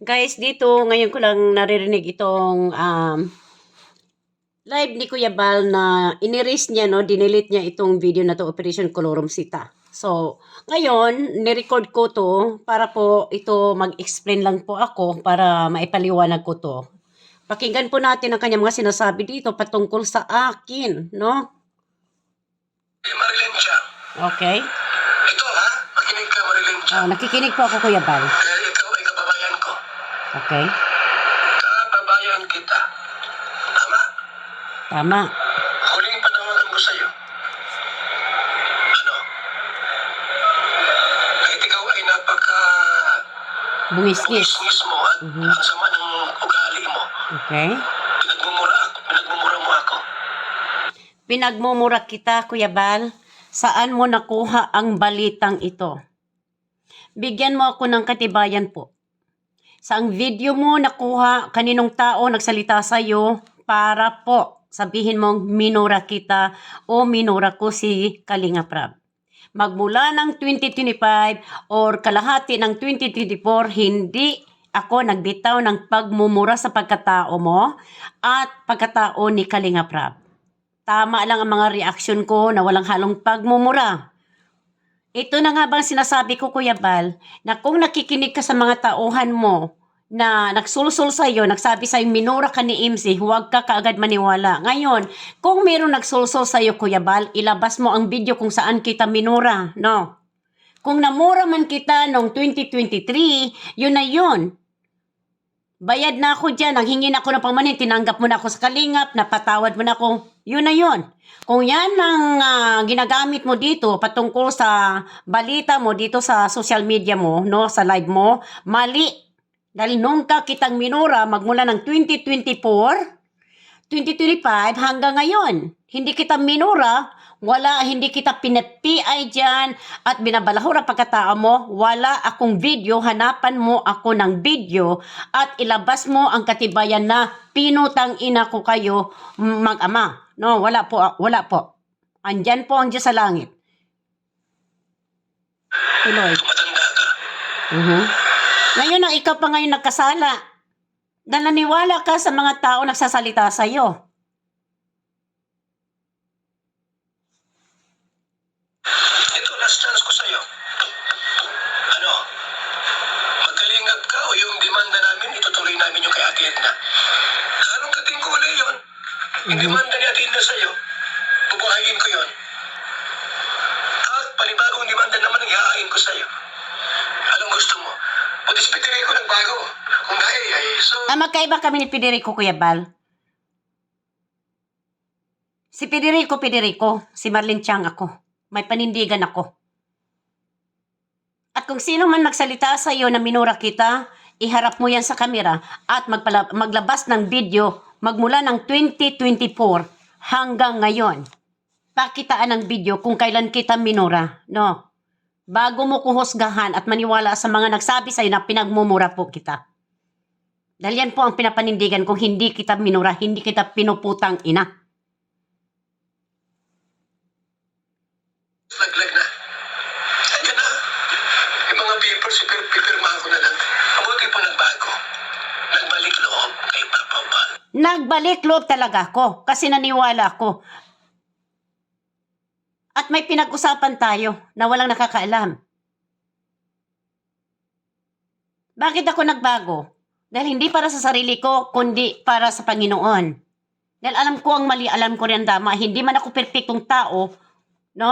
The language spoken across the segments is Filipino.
Guys, dito ngayon ko lang naririnig itong live ni Kuya Bal na inerase niya, no, dinelete niya itong video na to, Operation Colorum Sita. So, ngayon, nirecord ko to para po ito mag-explain lang po ako para maipaliwanag ko to. Pakinggan po natin ang kanyang mga sinasabi dito patungkol sa akin, no? Marilyn Chang. Okay. Ito ha, makinig ka Marilyn Chang. Nakikinig po ako, Kuya Bal. Dahil ikaw ay kababayan ko. Okay. Kababayan kita. Tama? Tama. Huling panawagan ko sa'yo. Ano? Kahit ikaw ay Bungisgis. bungis mo at ang sama ng ugali mo. Okay. Pinagmumura mo ako. Pinagmumura kita, Kuya Bal. Saan mo nakuha ang balitang ito? Bigyan mo ako ng katibayan po. Sa ang video mo nakuha, kaninong tao nagsalita sa iyo para po sabihin mong minura kita o minura ko si Kalinga Prab. Magmula ng 2025 or kalahati ng 2024, hindi ako nagbitaw ng pagmumura sa pagkatao mo at pagkatao ni Kalinga Prab. Tama lang ang mga reaksyon ko na walang halong pagmumura. Ito na nga bang sinasabi ko, Kuya Bal, na kung nakikinig ka sa mga tauhan mo na nagsulsul sa iyo, nagsabi sa iyo, minura ka ni MC, huwag ka kaagad maniwala. Ngayon, kung mayroong nagsulsul sa iyo, Kuya Bal, ilabas mo ang video kung saan kita minura, no? Kung namura man kita noong 2023, yun na yun. Bayad na ako dyan, nanghingi na ako ng pamanin, tinanggap mo na ako sa Kalingap, napatawad mo na ako, yun na yun. Kung yan ang ginagamit mo dito patungkol sa balita mo dito sa social media mo, no, sa live mo, mali. Dahil nung ka kitang minura magmula ng 2024, 2025 hanggang ngayon, hindi kita minura, hindi kita pinapi dyan at binabalahura pagkatao mo, wala akong video, hanapan mo ako ng video at ilabas mo ang katibayan na pinutang ina ko kayo mag-ama. No, wala po. Andyan po ang Diyos sa langit. Tuloy. Tumatanda ka. Ngayon ang ikaw pa ngayon nagkasala. Na naniwala ka sa mga tao nagsasalita sa iyo. Ito, last chance ko sa'yo. Ano? Magkalingap ka o yung demanda namin, itutuloy namin yung kay Ate Edna. Anong katingkuli yun? Yung demanda ni Ate Edna sa'yo, bubuhayin ko yun. At panibagong demanda naman ang ihahain ko sa'yo. Anong gusto mo? Pati si Federico nagbago. Kung dahil ay so... Magkaiba kami ni Federico, Kuya Bal. Si Federico, si Marlene Chang ako. May panindigan ako. At kung sino man magsalita sa iyo na minura kita, iharap mo yan sa kamera at maglabas ng video magmula ng 2024 hanggang ngayon. Pakitaan ng video kung kailan kita minura, no? Bago mo kuhusgahan at maniwala sa mga nagsabi sa iyo na pinagmumura po kita. Dahil yan po ang pinapanindigan kung hindi kita minura, hindi kita pinuputang ina. Laglag na. Ayan na. Yung mga papers, pipirmahan ko na lang. Mabuti po nagbago. Nagbalik loob kay Papa Bal. Nagbalik loob talaga ako kasi naniwala ako. At may pinag-usapan tayo na walang nakakaalam. Bakit ako nagbago? Dahil hindi para sa sarili ko, kundi para sa Panginoon. Dahil alam ko ang mali, alam ko rin ang tama. Hindi man ako perfectong tao, no?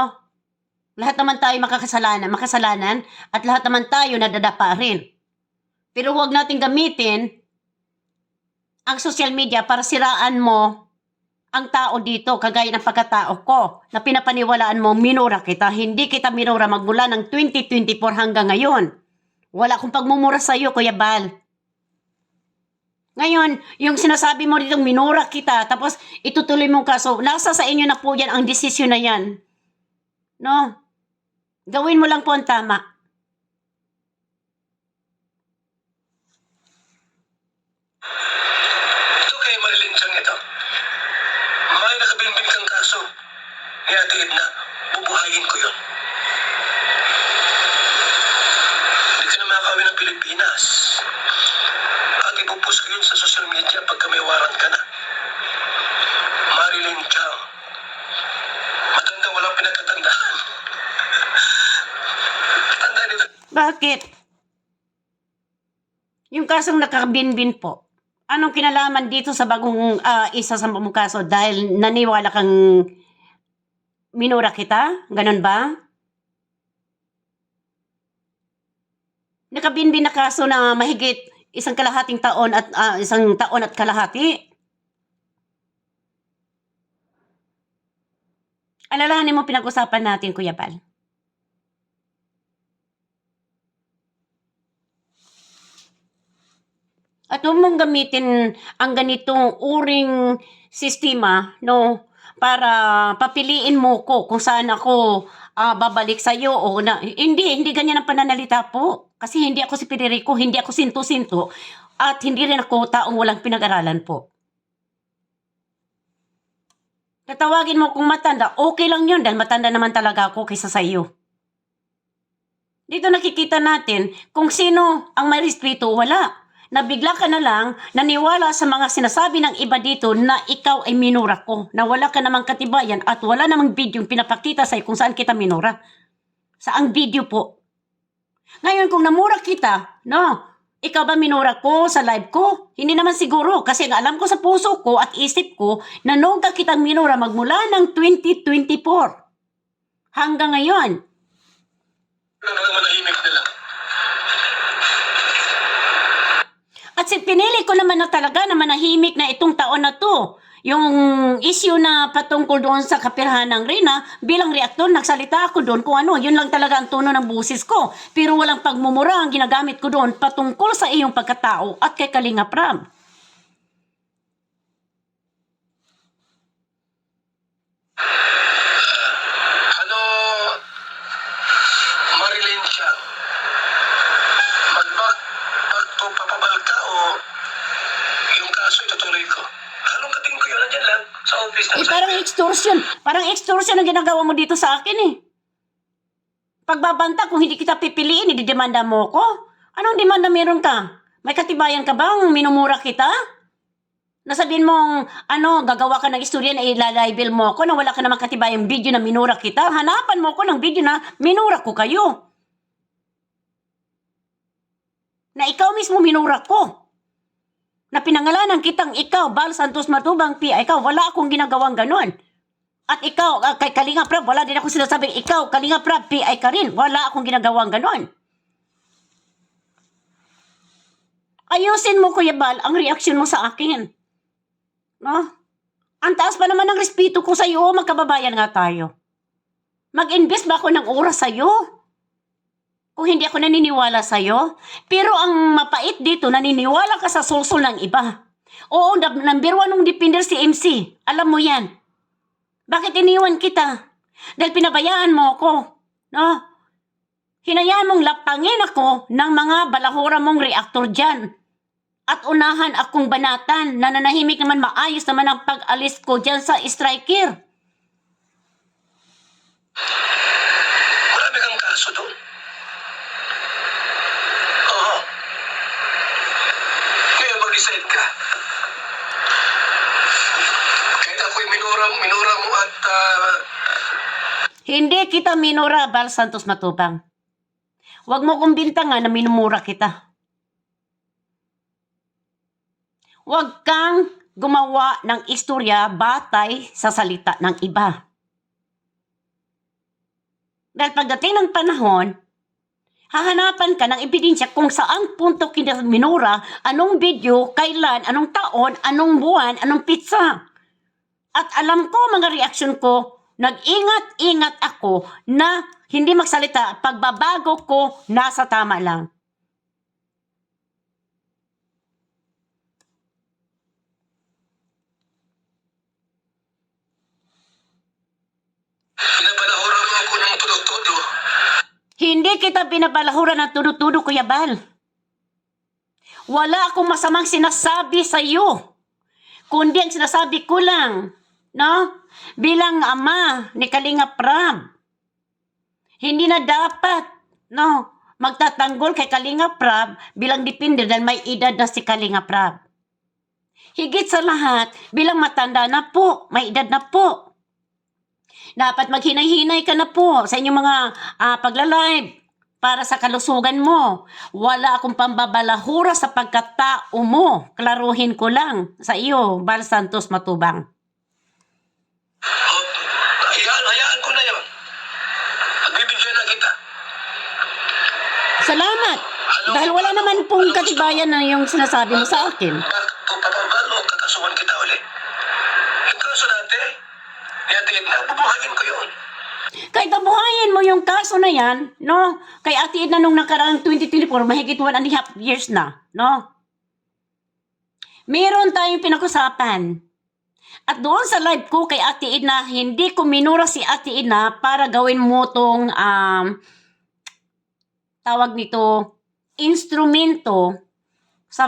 Lahat naman tayo makasalanan at lahat naman tayo nadadapa rin. Pero huwag natin gamitin ang social media para siraan mo ang tao dito, kagaya ng pagkatao ko, na pinapaniwalaan mo, minura kita. Hindi kita minura magmula ng 2024 hanggang ngayon. Wala akong pagmumura sa iyo, Kuya Bal. Ngayon, yung sinasabi mo dito, minura kita, tapos itutuloy mong kaso, nasa sa inyo na po yan, ang desisyon na yan. No? Gawin mo lang po ang tama. Ito kay Marilyn Chang ito. May nakabimbing kang kaso ni Ate Edna. Bubuhayin ko yun. Hindi ka na makakawin ng Pilipinas. Bakit? Yung kasong nakabinbin po. Anong kinalaman dito sa bagong isa sa mong kaso dahil naniwala kang minura kita? Ganon ba? Nakabinbin na kaso na mahigit isang kalahating taon at isang taon at kalahati. Alalahanin mo pinag-usapan natin, Kuya Bal. At huwag mong gamitin ang ganitong uring sistema, no, para papiliin mo ko kung saan ako babalik sa iyo o na hindi ganyan ang pananalita po. Kasi hindi ako si Federico, hindi ako sinto-sinto at hindi rin ako taong walang pinag-aralan po. Tatawagin mo kung matanda, okay lang yun dahil matanda naman talaga ako kaysa sa iyo. Dito nakikita natin kung sino ang may respeto o wala. Nabigla ka na lang, naniwala sa mga sinasabi ng iba dito na ikaw ay minura ko, na wala ka namang katibayan at wala namang video pinapakita sa'yo kung saan kita minura. Saang video po? Ngayon kung namura kita, no, ikaw ba minura ko sa live ko? Hindi naman siguro kasi alam ko sa puso ko at isip ko na noong ka kitang minura magmula ng 2024 hanggang ngayon. Manahimik na lang. At pinili ko naman na talaga na manahimik na itong taon na to. Yung issue na patungkol doon sa kapirahan ng Reyna, bilang reaktor, nagsalita ako doon kung ano, yun lang talaga ang tono ng busis ko. Pero walang pagmumura ang ginagamit ko doon patungkol sa iyong pagkatao at kay Kalinga Prab. Ano, Marilyn siya, magpapabal ka o yung kaso itutuloy ko? Anong kating ko yun? Nandiyan lang sa office ng Parang extortion. Parang extortion ang ginagawa mo dito sa akin eh. Pagbabanta, kung hindi kita pipiliin, ididemanda mo ko. Anong demanda meron ka? May katibayan ka bang minumura kita? Nasabihin mong, gagawa ka ng istorya na ilalibel mo ko na wala ka namang katibayang video na minura kita. Hanapan mo ko ng video na minura ko kayo. Na ikaw mismo minura ko. Na pinangalanan kitang ikaw, Bal Santos Matubang, P.I. Ikaw, wala akong ginagawang ganon. At ikaw, kay Kalinga Prab, wala din ako sinasabing ikaw, Kalinga Prab, P.I. ka rin. Wala akong ginagawang ganon. Ayusin mo, Kuya Bal, ang reaksyon mo sa akin. No? Ang taas pa naman ng respeto ko sa iyo, magkababayan nga tayo. Mag-invest ba ako ng oras sa iyo? Kung hindi ako naniniwala sa iyo? Pero ang mapait dito, naniniwala ka sa sulsul ng iba. Oo, number one ng defender si MC. Alam mo yan. Bakit iniwan kita? Dahil pinabayaan mo ako. No? Hinayaan mong lapangin ako ng mga balahura mong reaktor dyan. At unahan akong banatan na nanahimik naman maayos naman ang pag-alis ko dyan sa striker. Marami kang kaso doon. Oo. Kaya mag-decide ka. Kahit ako'y minura mo at Hindi kita minura, Bal Santos Matubang. Huwag mo kong bintangan na minumura kita. Huwag kang gumawa ng istorya batay sa salita ng iba. Dahil pagdating ng panahon, hahanapan ka ng ebidensya kung saang punto kinaminura, anong video, kailan, anong taon, anong buwan, anong pizza. At alam ko mga reaksyon ko, nag-ingat-ingat ako na hindi magsalita, pagbabago ko nasa tama lang. pinabalahura mo ako ng tudo-tudo. Hindi kita pinapalahura ng tudo-tudo, Kuya Bal. Wala akong masamang sinasabi sa iyo. Kundi ang sinasabi ko lang, no? Bilang ama ni Kalinga Prab. Hindi na dapat, no? Magtatanggol kay Kalinga Prab bilang depender dahil may edad na si Kalinga Prab. Higit sa lahat, bilang matanda na po, may edad na po. Dapat maghinay-hinay ka na po sa inyong mga paglalive. para sa kalusugan mo. Wala akong pambabalahura sa pagkatao mo. Klaruhin ko lang sa iyo, Bal Santos Matubang. Oh, hayaan ko na yon. Pagbibigyan na kita. Salamat! Dahil wala naman pong katibayan na yung sinasabi mo sa akin. Papabal o kakasuhan kita ulit. Yung kaso dati, yatin na, bubuhayin ko yun. Kahit abuhayin mo yung kaso na yan, no? Kay Ate Edna nung nakaraang 2024, mahigit 1.5 years na, no? Meron tayong pinakusapan. At doon sa live ko kay Ate Edna, hindi ko minura si Ate Edna para gawin mo tong, tawag nito, instrumento sa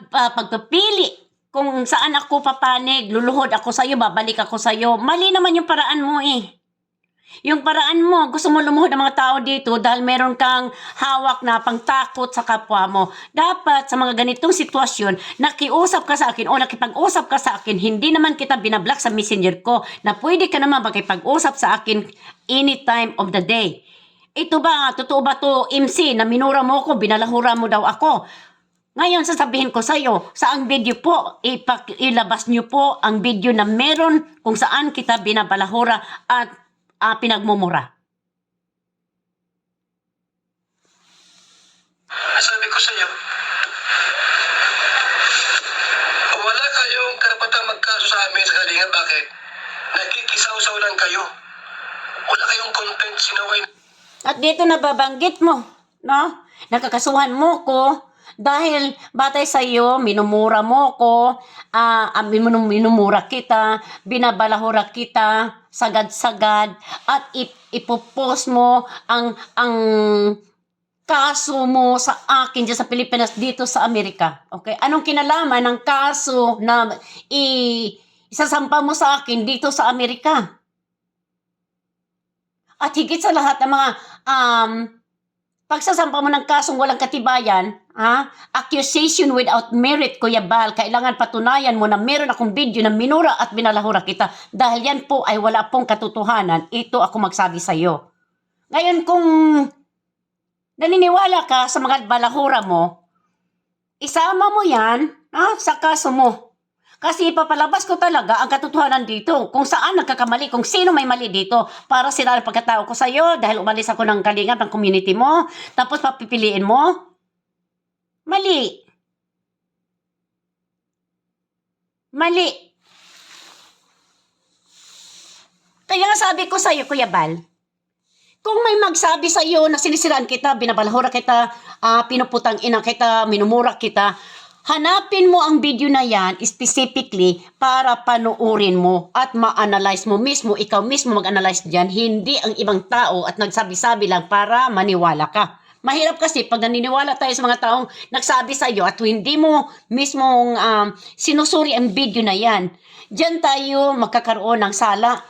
pagpapili kung saan ako papanig, luluhod ako sa'yo, babalik ako sa'yo. Mali naman yung paraan mo eh. Yung paraan mo, gusto mo lumuhod ng mga tao dito dahil meron kang hawak na pangtakot sa kapwa mo. Dapat sa mga ganitong sitwasyon, nakiusap ka sa akin o nakipag-usap ka sa akin, hindi naman kita binablock sa messenger ko na pwede ka naman makipag-usap sa akin any time of the day. Ito ba, totoo ba to MC na minura mo ko, binalahura mo daw ako? Ngayon, sasabihin ko sa iyo, sa ang video po, ilabas niyo po ang video na meron kung saan kita binabalahura at pinagmumura. Sabi ko sa iyo, wala kayong karapatang magkaso sa amin sa Kalinga. Bakit? Nakikisaw-saw lang kayo. Wala kayong content, sinaway. At dito nababanggit mo, no? Nakakasuhan mo ko dahil batay sa iyo, minumura mo ko, minumura kita, binabalahura kita, sagad-sagad, at ipopost mo ang kaso mo sa akin dyan sa Pilipinas dito sa Amerika. Okay? Anong kinalaman ng kaso na isasampa mo sa akin dito sa Amerika? At higit sa lahat ng mga pagsasampa mo ng kasong walang katibayan, accusation without merit, Kuya Bal, kailangan patunayan mo na meron akong video na minura at binalahura kita. Dahil yan po ay wala pong katotohanan, ito ako magsabi sa iyo. Ngayon, kung naniniwala ka sa mga balahura mo, isama mo yan sa kaso mo. Kasi ipapalabas ko talaga ang katotohanan dito. Kung saan nagkakamali, kung sino may mali dito. Para sila ang pagkatao ko sa'yo dahil umalis ako ng kalingap ng community mo. Tapos papipiliin mo. Mali. Mali. Kaya nga sabi ko sa'yo, Kuya Bal, kung may magsabi sa'yo na sinisiraan kita, binabalahura kita, pinuputang ina kita, minumura kita, hanapin mo ang video na yan specifically para panuorin mo at ma-analyze mo mismo, ikaw mismo mag-analyze dyan, hindi ang ibang tao at nagsabi-sabi lang para maniwala ka. Mahirap kasi pag naniniwala tayo sa mga taong nagsabi sa iyo at hindi mo mismong sinusuri ang video na yan, dyan tayo magkakaroon ng sala.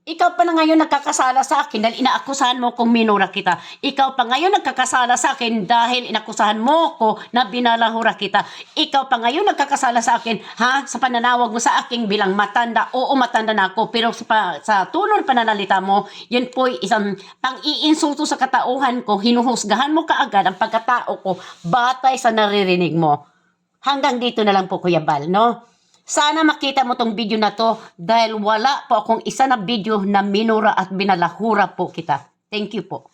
Ikaw pa na ngayon nagkakasala sa akin dahil inaakusahan mo kung minura kita. Ikaw pa ngayon nagkakasala sa akin dahil inakusahan mo ko na binalahura kita. Ikaw pa ngayon nagkakasala sa akin sa pananawag mo sa akin bilang matanda. Oo, matanda na ako. Pero sa tunol pananalita mo, yun po isang pang-iinsulto sa katauhan ko. Hinuhusgahan mo kaagad ang pagkatao ko batay sa naririnig mo. Hanggang dito na lang po, Kuya Bal, no? Sana makita mo tong video na to dahil wala po akong isa na video na minura at binalahura po kita. Thank you po.